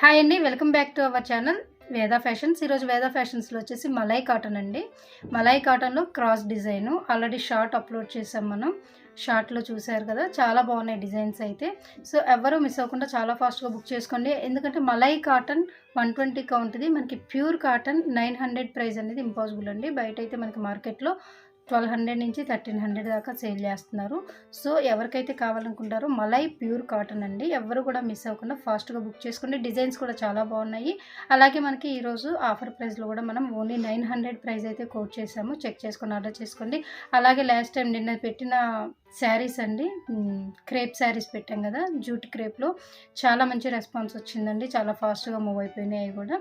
Hi అండి, welcome back to our channel Veda fashions. ఈరోజు వేదా ఫ్యాషన్స్లో వచ్చేసి మలై కాటన్ అండి. మలై కాటన్లో cross design already short upload చేసాం మనం. షార్ట్లో చూసారు కదా, చాలా బాగున్నాయి డిజైన్స్ అయితే. సో ఎవరు మిస్ అవ్వకుండా చాలా ఫాస్ట్గా బుక్ చేసుకోండి. ఎందుకంటే మలై కాటన్ 120 కౌంట్ది, మనకి ప్యూర్ కాటన్ 900 ప్రైస్ అనేది ఇంపాసిబుల్ అండి. బయట అయితే మనకి మార్కెట్లో 1200 నుంచి 1300 దాకా సేల్ చేస్తున్నారు. సో ఎవరికైతే కావాలనుకుంటారో మలై ప్యూర్ కాటన్ అండి, ఎవరు కూడా మిస్ అవ్వకుండా ఫాస్ట్గా బుక్ చేసుకోండి. డిజైన్స్ కూడా చాలా బాగున్నాయి. అలాగే మనకి ఈరోజు ఆఫర్ ప్రైస్లో కూడా మనం ఓన్లీ 900 ప్రైస్ అయితే కోట్ చేసాము. చెక్ చేసుకొని ఆర్డర్ చేసుకోండి. అలాగే లాస్ట్ టైం నిన్న పెట్టిన శారీస్ అండి, క్రేప్ శారీస్ పెట్టాం కదా, జూట్ క్రేప్లో చాలా మంచి రెస్పాన్స్ వచ్చిందండి. చాలా ఫాస్ట్గా మూవ్ అయిపోయినాయి కూడా.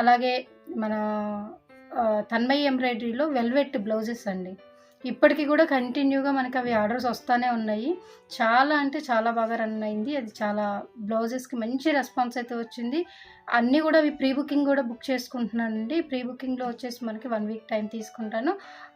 అలాగే మన తన్మయి ఎంబ్రాయిడరీలో వెల్వెట్ బ్లౌజెస్ అండి, ఇప్పటికీ కూడా కంటిన్యూగా మనకి అవి ఆర్డర్స్ వస్తూనే ఉన్నాయి. చాలా అంటే చాలా బాగా రన్ అయింది. అది చాలా బ్లౌజెస్కి మంచి రెస్పాన్స్ అయితే వచ్చింది. అన్నీ కూడా అవి ప్రీ బుకింగ్ కూడా బుక్ చేసుకుంటున్నానండి. ప్రీ బుకింగ్లో వచ్చేసి మనకి 1 వీక్ టైం తీసుకుంటాను.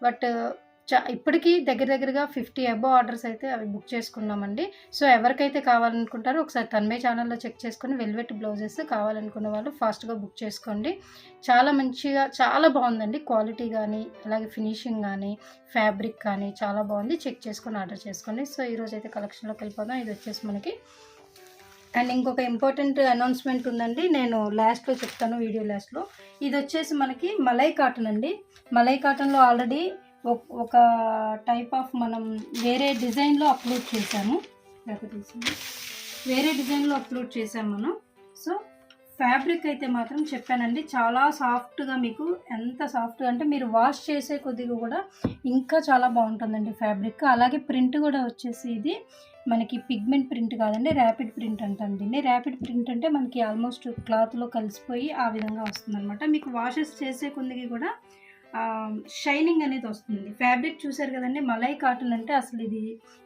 బట్ ఇప్పటికీ దగ్గరగా 50 అబోవ్ ఆర్డర్స్ అయితే అవి బుక్ చేసుకున్నామండి. సో ఎవరికైతే కావాలనుకుంటారో ఒకసారి తన్మయ ఛానల్లో చెక్ చేసుకొని వెల్వెట్ బ్లౌజెస్ కావాలనుకున్న వాళ్ళు ఫాస్ట్గా బుక్ చేసుకోండి. చాలా మంచిగా, చాలా బాగుందండి. క్వాలిటీ కానీ, అలాగే ఫినిషింగ్ కానీ, ఫ్యాబ్రిక్ కానీ చాలా బాగుంది. చెక్ చేసుకొని ఆర్డర్ చేసుకోండి. సో ఈరోజు అయితే కలెక్షన్లోకి వెళ్ళిపోదాం. ఇది వచ్చేసి మనకి అండ్ ఇంకొక ఇంపార్టెంట్ అనౌన్స్మెంట్ ఉందండి, నేను లాస్ట్లో చెప్తాను, వీడియో లాస్ట్లో. ఇది వచ్చేసి మనకి మలై కాటన్ అండి. మలై కాటన్లో ఆల్రెడీ ఒక టైప్ ఆఫ్ మనం వేరే డిజైన్లో అప్లోడ్ చేసాము. మనం. సో ఫ్యాబ్రిక్ అయితే మాత్రం చెప్పానండి, చాలా సాఫ్ట్గా, మీకు ఎంత సాఫ్ట్గా అంటే మీరు వాష్ చేసే కొద్దిగా కూడా ఇంకా చాలా బాగుంటుందండి ఫ్యాబ్రిక్. అలాగే ప్రింట్ కూడా వచ్చేసి ఇది మనకి పిగ్మెంట్ ప్రింట్ కాదండి, ర్యాపిడ్ ప్రింట్ అంటాం దీన్ని. ర్యాపిడ్ ప్రింట్ అంటే మనకి ఆల్మోస్ట్ క్లాత్లో కలిసిపోయి ఆ విధంగా వస్తుందన్నమాట. మీకు వాషెస్ చేసే కొద్దిగా కూడా షైనింగ్ అనేది వస్తుంది. ఫ్యాబ్రిక్ చూసారు కదండి, మలై కాటన్ అంటే అసలు ఇది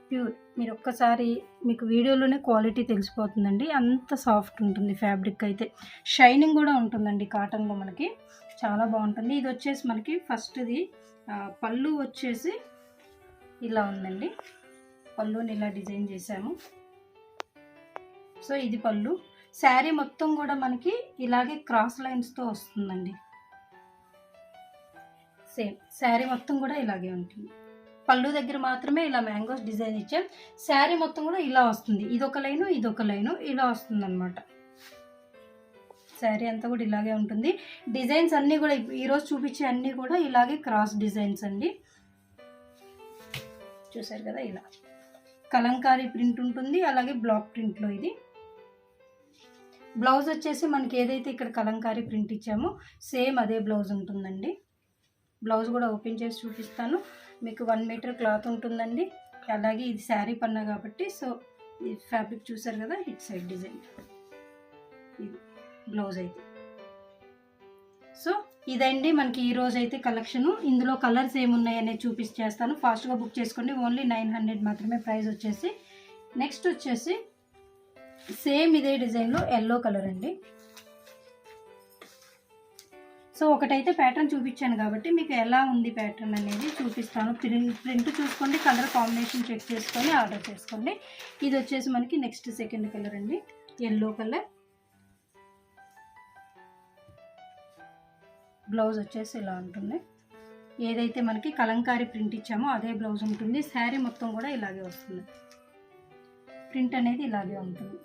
ప్యూర్. మీరు ఒక్కసారి మీకు వీడియోలోనే క్వాలిటీ తెలిసిపోతుందండి, అంత సాఫ్ట్ ఉంటుంది ఫ్యాబ్రిక్ అయితే. షైనింగ్ కూడా ఉంటుందండి కాటన్లో, మనకి చాలా బాగుంటుంది. ఇది వచ్చేసి మనకి ఫస్ట్ది పళ్ళు వచ్చేసి ఇలా ఉందండి. పళ్ళుని ఇలా డిజైన్ చేసాము. సో ఇది పళ్ళు. శారీ మొత్తం కూడా మనకి ఇలాగే క్రాస్ లైన్స్తో వస్తుందండి. సేమ్ శారీ మొత్తం కూడా ఇలాగే ఉంటుంది. పళ్ళు దగ్గర మాత్రమే ఇలా మ్యాంగోస్ డిజైన్ ఇచ్చాం. శారీ మొత్తం కూడా ఇలా వస్తుంది. ఇదొక లైను, ఇదొక లైను, ఇలా వస్తుంది అనమాట. శారీ అంతా కూడా ఇలాగే ఉంటుంది. డిజైన్స్ అన్నీ కూడా ఈరోజు చూపించే అన్నీ కూడా ఇలాగే క్రాస్ డిజైన్స్ అండి. చూసారు కదా, ఇలా కలంకారీ ప్రింట్ ఉంటుంది. అలాగే బ్లాక్ ప్రింట్లో ఇది బ్లౌజ్ వచ్చేసి మనకి ఏదైతే ఇక్కడ కలంకారీ ప్రింట్ ఇచ్చామో సేమ్ అదే బ్లౌజ్ ఉంటుందండి. బ్లౌజ్ కూడా ఓపెన్ చేసి చూపిస్తాను. మీకు 1 మీటర్ క్లాత్ ఉంటుందండి. అలాగే ఇది శారీ పన్నా కాబట్టి, సో ఈ ఫ్యాబ్రిక్ చూసారు కదా, ఇట్ సైడ్ డిజైన్ ఇది బ్లౌజ్ అయితే. సో ఇదండి మనకి ఈరోజు అయితే కలెక్షను. ఇందులో కలర్స్ ఏమున్నాయి అనేది చూపించేస్తాను. ఫాస్ట్గా బుక్ చేసుకోండి. ఓన్లీ 900 మాత్రమే ప్రైస్ వచ్చేసి. నెక్స్ట్ వచ్చేసి సేమ్ ఇదే డిజైన్లో ఎల్లో కలర్ అండి. సో ఒకటైతే ప్యాటర్న్ చూపించాను కాబట్టి మీకు ఎలా ఉంది ప్యాటర్న్ అనేది చూపిస్తాను. ప్రింట్ చూసుకోండి, కలర్ కాంబినేషన్ చెక్ చేసుకొని ఆర్డర్ చేసుకోండి. ఇది వచ్చేసి మనకి నెక్స్ట్ సెకండ్ కలర్ అండి, ఎల్లో కలర్. బ్లౌజ్ వచ్చేసి ఇలా ఉంటుంది. ఏదైతే మనకి కలంకారీ ప్రింట్ ఇచ్చామో అదే బ్లౌజ్ ఉంటుంది. శారీ మొత్తం కూడా ఇలాగే వస్తుంది. ప్రింట్ అనేది ఇలాగే ఉంటుంది.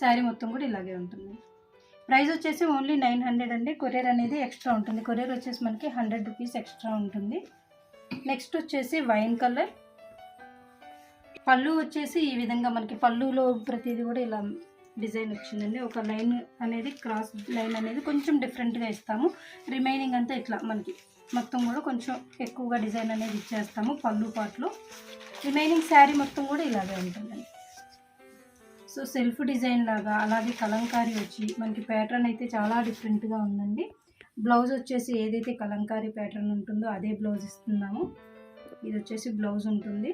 శారీ మొత్తం కూడా ఇలాగే ఉంటుంది. ప్రైస్ వచ్చేసి ఓన్లీ 900 అండి. కొరియర్ అనేది ఎక్స్ట్రా ఉంటుంది. కొరియర్ వచ్చేసి మనకి 100 రూపీస్ ఎక్స్ట్రా ఉంటుంది. నెక్స్ట్ వచ్చేసి వైన్ కలర్. పళ్ళు వచ్చేసి ఈ విధంగా మనకి పళ్ళులో ప్రతిదీ కూడా ఇలా డిజైన్ వచ్చిందండి. ఒక లైన్ అనేది, క్రాస్ లైన్ అనేది కొంచెం డిఫరెంట్గా ఇస్తాము. రిమైనింగ్ అంతా ఇట్లా మనకి మొత్తం కూడా కొంచెం ఎక్కువగా డిజైన్ అనేది ఇచ్చేస్తాము పళ్ళు పాటలో. రిమైనింగ్ శారీ మొత్తం కూడా ఇలాగే ఉంటుందండి. సో సెల్ఫ్ డిజైన్ లాగా, అలాగే కలంకారీ వచ్చి మనకి ప్యాటర్న్ అయితే చాలా డిఫరెంట్గా ఉందండి. బ్లౌజ్ వచ్చేసి ఏదైతే కలంకారీ ప్యాటర్న్ ఉంటుందో అదే బ్లౌజ్ ఇస్తున్నాము. ఇది వచ్చేసి బ్లౌజ్ ఉంటుంది.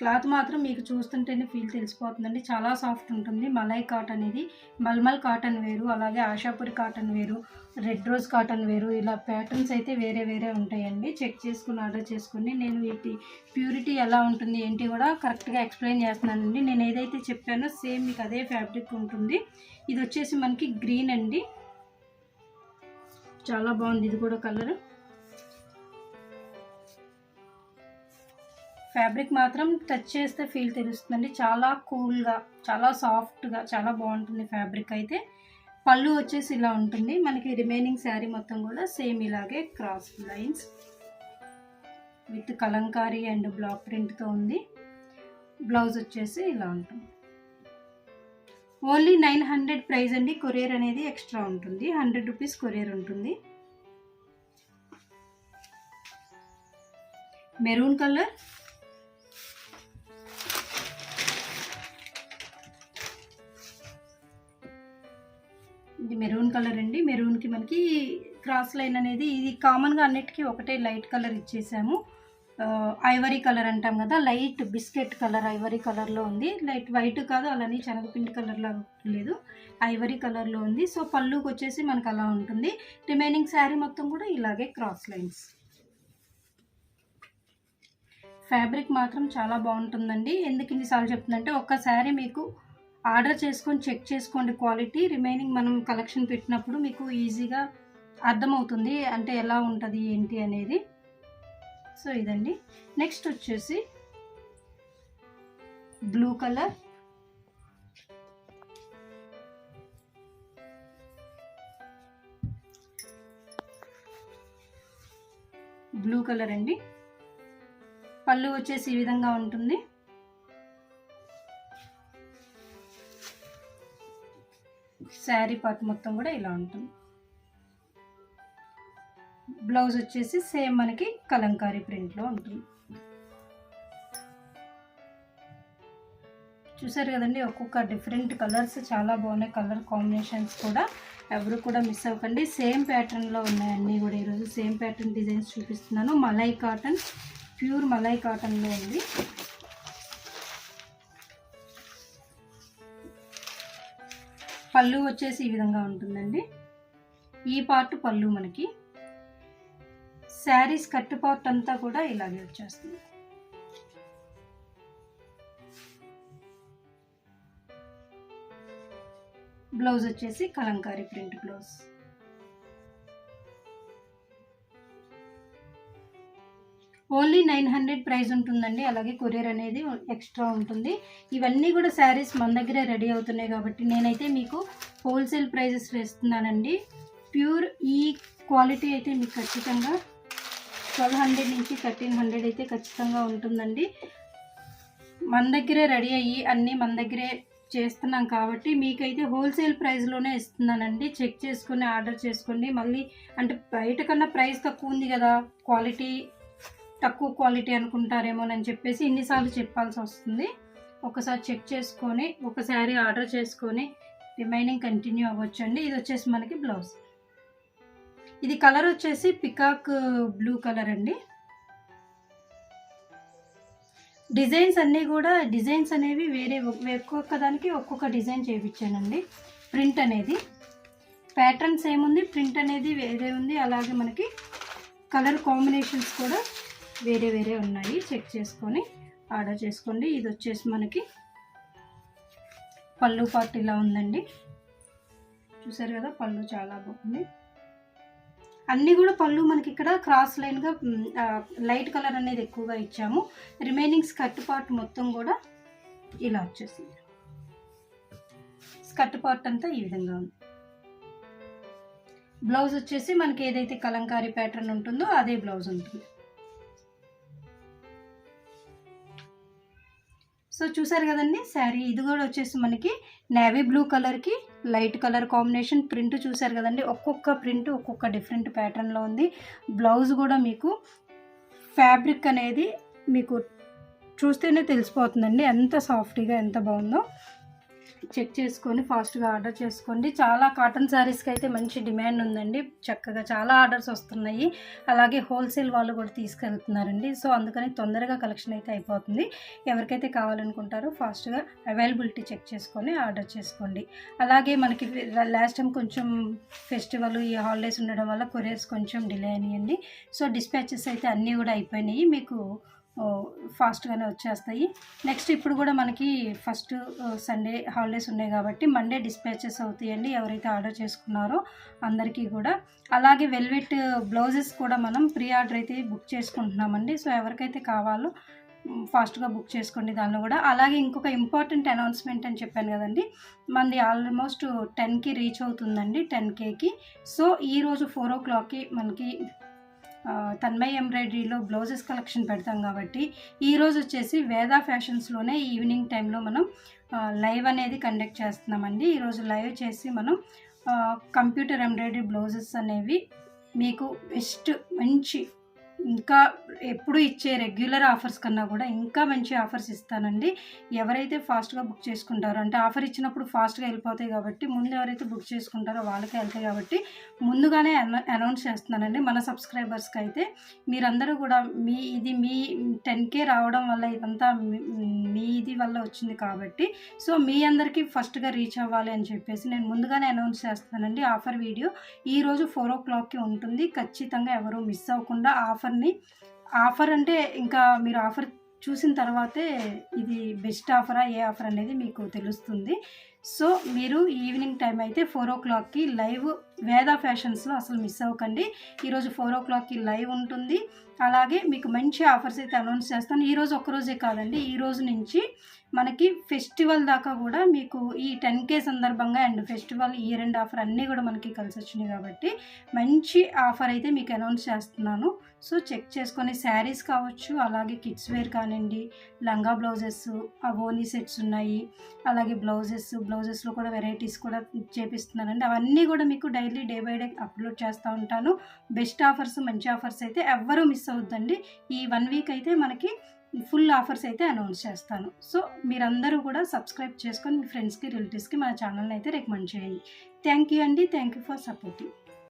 క్లాత్ మాత్రం మీకు చూస్తుంటేనే ఫీల్ తెలిసిపోతుందండి. చాలా సాఫ్ట్ ఉంటుంది. మలై కాటన్ ఇది. మల్మల్ కాటన్ వేరు, అలాగే ఆశాపురి కాటన్ వేరు, రెడ్ రోజ్ కాటన్ వేరు, ఇలా ప్యాటర్న్స్ అయితే వేరే వేరే ఉంటాయండి. చెక్ చేసుకుని ఆర్డర్ చేసుకోండి. నేను వీటి ప్యూరిటీ ఎలా ఉంటుంది ఏంటి కూడా కరెక్ట్గా ఎక్స్ప్లెయిన్ చేస్తున్నానండి. నేను ఏదైతే చెప్పానో సేమ్ మీకు అదే ఫ్యాబ్రిక్ ఉంటుంది. ఇది వచ్చేసి మనకి గ్రీన్ అండి. చాలా బాగుంది ఇది కూడా కలర్. ఫ్యాబ్రిక్ మాత్రం టచ్ చేస్తే ఫీల్ తెలుస్తుందండి. చాలా కూల్గా, చాలా సాఫ్ట్గా, చాలా బాగుంటుంది ఫ్యాబ్రిక్ అయితే. పళ్ళు వచ్చేసి ఇలా ఉంటుంది. మనకి రిమైనింగ్ శారీ మొత్తం కూడా సేమ్ ఇలాగే cross lines with kalamkari and block ప్రింట్తో ఉంది. బ్లౌజ్ వచ్చేసి ఇలా ఉంటుంది. ఓన్లీ 900 ప్రైస్ అండి. కొరియర్ అనేది ఎక్స్ట్రా ఉంటుంది. 100 రూపీస్ కొరియర్ ఉంటుంది. మెరూన్ కలర్, ఇది మెరూన్ కలర్ అండి. మెరూన్కి మనకి క్రాస్ లైన్ అనేది ఇది కామన్గా అన్నిటికీ ఒకటే లైట్ కలర్ ఇచ్చేసాము. ఐవరీ కలర్ అంటాం కదా, లైట్ బిస్కెట్ కలర్ ఐవరీ కలర్లో ఉంది. లైట్ వైట్ కాదు, అలానే శనగపిండి కలర్లో లేదు, ఐవరీ కలర్లో ఉంది. సో పళ్ళుకి వచ్చేసి మనకు అలా ఉంటుంది. రిమైనింగ్ శారీ మొత్తం కూడా ఇలాగే క్రాస్ లైన్స్. ఫ్యాబ్రిక్ మాత్రం చాలా బాగుంటుందండి. ఎందుకు ఇన్నిసార్లు చెప్తుందంటే ఒక్కసారి మీకు ఆర్డర్ చేసుకొని చెక్ చేసుకోండి క్వాలిటీ. రిమైనింగ్ మనం కలెక్షన్ పెట్టినప్పుడు మీకు ఈజీగా అర్థమవుతుంది అంటే ఎలా ఉంటుంది ఏంటి అనేది. సో ఇదండి. నెక్స్ట్ వచ్చేసి బ్లూ కలర్, బ్లూ కలర్ అండి. పళ్ళు వచ్చేసి ఈ విధంగా ఉంటుంది. శారీ పార్ట్ మొత్తం కూడా ఇలా ఉంటుంది. బ్లౌజ్ వచ్చేసి సేమ్ మనకి కలంకారీ ప్రింట్లో ఉంటుంది. చూసారు కదండి, ఒక్కొక్క డిఫరెంట్ కలర్స్ చాలా బాగున్నాయి. కలర్ కాంబినేషన్స్ కూడా ఎవరు కూడా మిస్ అవ్వకండి. సేమ్ ప్యాటర్న్లో ఉన్నాయి అన్నీ కూడా. ఈరోజు సేమ్ ప్యాటర్న్ డిజైన్స్ చూపిస్తున్నాను. మలై కాటన్, ప్యూర్ మలై కాటన్లో ఉంది. పళ్ళు వచ్చేసి ఈ విధంగా ఉంటుందండి. ఈ పార్ట్ పళ్ళు మనకి. శారీస్ కట్ పార్ట్ అంతా కూడా ఇలాగే వచ్చేస్తుంది. బ్లౌజ్ వచ్చేసి Kalamkari print blouse. Only 900 price ఉంటుందండి. అలాగే కొరియర్ అనేది ఎక్స్ట్రా ఉంటుంది. ఇవన్నీ కూడా శారీస్ మన దగ్గరే రెడీ అవుతున్నాయి కాబట్టి నేనైతే మీకు హోల్సేల్ ప్రైజెస్ వేస్తున్నానండి. ప్యూర్ ఈ క్వాలిటీ అయితే మీకు ఖచ్చితంగా 1200 నుంచి 1300 అయితే ఖచ్చితంగా ఉంటుందండి. మన దగ్గరే రెడీ అయ్యి అన్నీ మన దగ్గరే చేస్తున్నాం కాబట్టి మీకైతే హోల్సేల్ ప్రైస్లోనే ఇస్తున్నానండి. చెక్ చేసుకుని ఆర్డర్ చేసుకోండి. మళ్ళీ అంటే బయట కన్నా ప్రైస్ తక్కువ ఉంది కదా, క్వాలిటీ తక్కువ క్వాలిటీ అనుకుంటారేమోనని చెప్పేసి ఇన్నిసార్లు చెప్పాల్సి వస్తుంది. ఒకసారి చెక్ చేసుకొని ఒకసారి ఆర్డర్ చేసుకొని రిమైనింగ్ కంటిన్యూ అవ్వచ్చండి. ఇది వచ్చేసి మనకి బ్లౌజ్. ఇది కలర్ వచ్చేసి పికాక్ బ్లూ కలర్ అండి. డిజైన్స్ అన్నీ కూడా డిజైన్స్ అనేవి వేరే ఒక్కొక్క దానికి ఒక్కొక్క డిజైన్ చేయించానండి. ప్రింట్ అనేది ప్యాటర్న్స్ ఏముంది, ప్రింట్ అనేది వేరే ఉంది. అలాగే మనకి కలర్ కాంబినేషన్స్ కూడా వేరే వేరే ఉన్నాయి. చెక్ చేసుకొని ఆర్డర్ చేసుకోండి. ఇది వచ్చేసి మనకి పళ్ళు పార్ట్ ఇలా ఉందండి. చూసారు కదా, పళ్ళు చాలా బాగుంది. అన్నీ కూడా పళ్ళు మనకి ఇక్కడ క్రాస్ లైన్గా లైట్ కలర్ అనేది ఎక్కువగా ఇచ్చాము. రిమైనింగ్ స్కర్ట్ పార్ట్ మొత్తం కూడా ఇలా వచ్చేసింది. స్కర్ట్ పార్ట్ అంతా ఈ విధంగా ఉంది. బ్లౌజ్ వచ్చేసి మనకి ఏదైతే కలంకారీ ప్యాటర్న్ ఉంటుందో అదే బ్లౌజ్ ఉంటుంది. సో చూసారు కదండి శారీ. ఇది కూడా వచ్చేసి మనకి నేవీ బ్లూ కలర్కి లైట్ కలర్ కాంబినేషన్. ప్రింట్ చూసారు కదండి, ఒక్కొక్క ప్రింట్ ఒక్కొక్క డిఫరెంట్ ప్యాటర్న్లో ఉంది. బ్లౌజ్ కూడా మీకు ఫ్యాబ్రిక్ అనేది మీకు చూస్తేనే తెలిసిపోతుందండి ఎంత సాఫ్ట్గా ఎంత బాగుందో. చెక్ చేసుకొని ఫాస్ట్గా ఆర్డర్ చేసుకోండి. చాలా కాటన్ శారీస్కి అయితే మంచి డిమాండ్ ఉందండి. చక్కగా చాలా ఆర్డర్స్ వస్తున్నాయి. అలాగే హోల్సేల్ వాళ్ళు కూడా తీసుకెళ్తున్నారండి. సో అందుకని తొందరగా కలెక్షన్ అయితే అయిపోతుంది. ఎవరికైతే కావాలనుకుంటారో ఫాస్ట్గా అవైలబిలిటీ చెక్ చేసుకొని ఆర్డర్ చేసుకోండి. అలాగే మనకి లాస్ట్ టైం కొంచెం ఫెస్టివల్ ఈ హాలిడేస్ ఉండడం వల్ల కొరియర్స్ కొంచెం డిలే అయినాయండి. సో డిస్పాచెస్ అయితే అన్నీ కూడా అయిపోయినాయి. మీకు ఫాస్ట్గానే వచ్చేస్తాయి. నెక్స్ట్ ఇప్పుడు కూడా మనకి ఫస్ట్ సండే హాలిడేస్ ఉన్నాయి కాబట్టి మండే డిస్పాచెస్ అవుతాయండి ఎవరైతే ఆర్డర్ చేసుకున్నారో అందరికీ కూడా. అలాగే వెల్వెట్ బ్లౌజెస్ కూడా మనం ప్రీ ఆర్డర్ అయితే బుక్ చేసుకుంటున్నామండి. సో ఎవరికైతే కావాలో ఫాస్ట్గా బుక్ చేసుకోండి దానిలో కూడా. అలాగే ఇంకొక ఇంపార్టెంట్ అనౌన్స్మెంట్ అని చెప్పాను కదండి, మనది ఆల్మోస్ట్ 10కి రీచ్ అవుతుందండి, 10Kకి. సో ఈరోజు 4 o'clockకి మనకి తన్మయ్ ఎంబ్రాయిడరీలో బ్లౌజెస్ కలెక్షన్ పెడతాం కాబట్టి ఈరోజు వచ్చేసి వేదా ఫ్యాషన్స్లోనే ఈవినింగ్ టైంలో మనం లైవ్ అనేది కండక్ట్ చేస్తున్నామండి. ఈరోజు లైవ్ చేసి మనం కంప్యూటర్ ఎంబ్రాయిడరీ బ్లౌజెస్ అనేవి మీకు బెస్ట్ మంచి ఇంకా ఎప్పుడు ఇచ్చే రెగ్యులర్ ఆఫర్స్ కన్నా కూడా ఇంకా మంచి ఆఫర్స్ ఇస్తానండి. ఎవరైతే ఫాస్ట్గా బుక్ చేసుకుంటారో, అంటే ఆఫర్ ఇచ్చినప్పుడు ఫాస్ట్గా వెళ్ళిపోతాయి కాబట్టి ముందు ఎవరైతే బుక్ చేసుకుంటారో వాళ్ళకే వెళ్తాయి కాబట్టి ముందుగానే అనౌన్స్ చేస్తున్నానండి మన సబ్స్క్రైబర్స్కి అయితే. మీరందరూ కూడా మీ 10K రావడం వల్ల ఇదంతా మీ ఇది వల్ల వచ్చింది కాబట్టి సో మీ అందరికీ ఫస్ట్గా రీచ్ అవ్వాలి అని చెప్పేసి నేను ముందుగానే అనౌన్స్ చేస్తానండి. ఆఫర్ వీడియో ఈరోజు 4 o'clockకి ఉంటుంది. ఖచ్చితంగా ఎవరు మిస్ అవ్వకుండా ఆఫర్ అంటే ఇంకా మీరు ఆఫర్ చూసిన తర్వాతే ఇది బెస్ట్ ఆఫరా ఏ ఆఫర్ అనేది మీకు తెలుస్తుంది. సో మీరు ఈవినింగ్ టైం అయితే 4 o'clockకి లైవ్ వేదా ఫ్యాషన్స్లో అసలు మిస్ అవ్వకండి. ఈరోజు 4 o'clockకి లైవ్ ఉంటుంది. అలాగే మీకు మంచి ఆఫర్స్ అయితే అనౌన్స్ చేస్తాను. ఈరోజు ఒక్కరోజే కాదండి, ఈ రోజు నుంచి మనకి ఫెస్టివల్ దాకా కూడా మీకు ఈ 10K సందర్భంగా and festival year end offer అన్నీ కూడా మనకి కలిసి వచ్చినాయి కాబట్టి మంచి ఆఫర్ అయితే మీకు అనౌన్స్ చేస్తున్నాను. సో చెక్ చేసుకొని శారీస్ కావచ్చు, అలాగే కిడ్స్ వేర్ కానివ్వండి, లంగా బ్లౌజెస్, ఓనీ సెట్స్ ఉన్నాయి, అలాగే బ్లౌజెస్లో కూడా వెరైటీస్ కూడా చేపిస్తున్నానండి. అవన్నీ కూడా మీకు daily day by day upload చేస్తూ ఉంటాను. బెస్ట్ ఆఫర్స్ మంచి ఆఫర్స్ అయితే ఎవ్వరూ మిస్ అవుద్దండి. ఈ 1 వీక్ అయితే మనకి ఫుల్ ఆఫర్స్ అయితే అనౌన్స్ చేస్తాను. సో మీరందరూ కూడా సబ్స్క్రైబ్ చేసుకొని మీ ఫ్రెండ్స్కి రిలేటివ్స్కి మన ఛానల్ని అయితే రికమెండ్ చేయండి. థ్యాంక్ యూ అండి. Thank you for supporting.